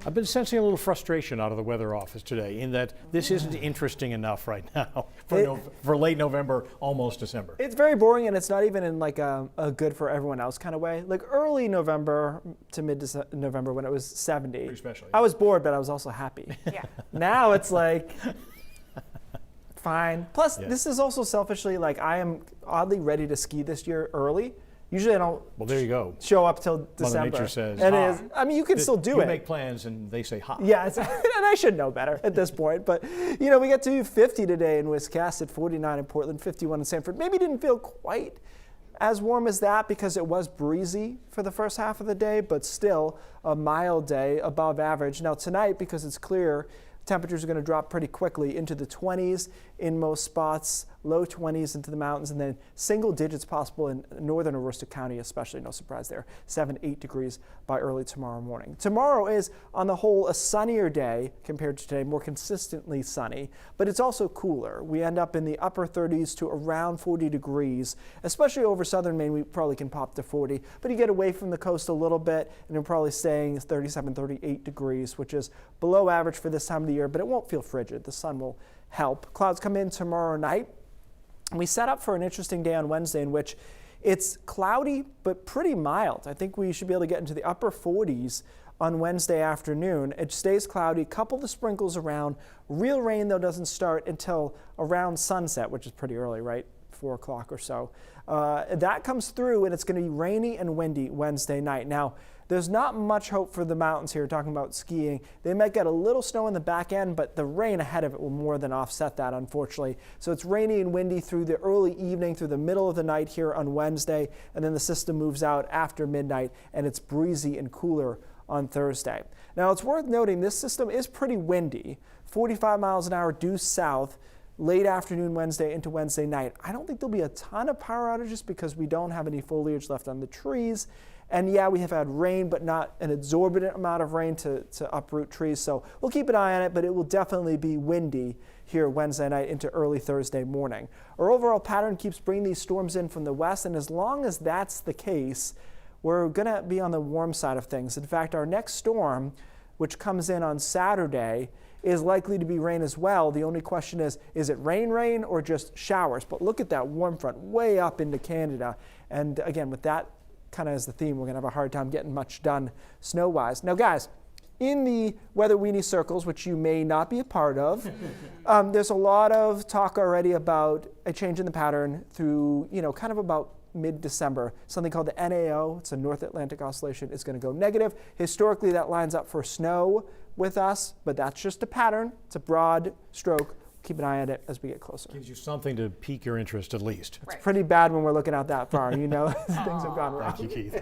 I've been sensing a little frustration out of the weather office today in that this isn't interesting enough right now for late November, almost December. It's very boring, and it's not even in like a good for everyone else kind of way. Like early November to mid-November when it was 70. Pretty special. I was bored, but I was also happy. Yeah. Now it's like, fine. Plus, Yeah. this is also selfishly like I am oddly ready to ski this year early. Usually I don't Well, there you go. show up till December. Nature says, and "Ha." it is, I mean, you can still do You it. make plans and they say, ha. Yeah, and I should know better at this point. But, you know, we got to 50 today in Wisconsin, 49 in Portland, 51 in Sanford. Maybe didn't feel quite as warm as that because it was breezy for the first half of the day, but still a mild day above average. Now tonight, because it's clear, temperatures are going to drop pretty quickly into the 20s in most spots, low 20s into the mountains, and then single digits possible in northern Aroostook County, especially, no surprise there, 7, 8 degrees by early tomorrow morning. Tomorrow is, on the whole, a sunnier day compared to today, more consistently sunny, but it's also cooler. We end up in the upper 30s to around 40 degrees, especially over southern Maine. We probably can pop to 40, but you get away from the coast a little bit, and you're probably staying 37, 38 degrees, which is below average for this time of the year, but it won't feel frigid. The sun will help. Clouds come in tomorrow night. And we set up for an interesting day on Wednesday in which it's cloudy but pretty mild. I think we should be able to get into the upper 40s on Wednesday afternoon. It stays cloudy, a couple of sprinkles around. Real rain, though, doesn't start until around sunset, which is pretty early, right? 4 o'clock or so. That comes through, and it's going to be rainy and windy Wednesday night. Now, there's not much hope for the mountains here, talking about skiing. They might get a little snow in the back end, but the rain ahead of it will more than offset that, unfortunately. So it's rainy and windy through the early evening, through the middle of the night here on Wednesday, and then the system moves out after midnight, and it's breezy and cooler on Thursday. Now, it's worth noting this system is pretty windy, 45 miles an hour due south, late afternoon Wednesday into Wednesday night. I don't think there'll be a ton of power outages because we don't have any foliage left on the trees. And yeah, we have had rain, but not an exorbitant amount of rain to uproot trees. So we'll keep an eye on it, but it will definitely be windy here Wednesday night into early Thursday morning. Our overall pattern keeps bringing these storms in from the west, and as long as that's the case, we're going to be on the warm side of things. In fact, our next storm, which comes in on Saturday, is likely to be rain as well. The only question is it rain, or just showers? But look at that warm front way up into Canada. And again, with that kind of as the theme, we're going to have a hard time getting much done snow-wise. Now, guys, in the weather weenie circles, which you may not be a part of, there's a lot of talk already about a change in the pattern through, kind of about mid-December. Something called the NAO, it's a North Atlantic Oscillation, is going to go negative. Historically, that lines up for snow with us, but that's just a pattern. It's a broad stroke. Keep an eye on it as we get closer. Gives you something to pique your interest at least. It's pretty bad when we're looking out that far. Things have gone wrong. Thank you, Keith.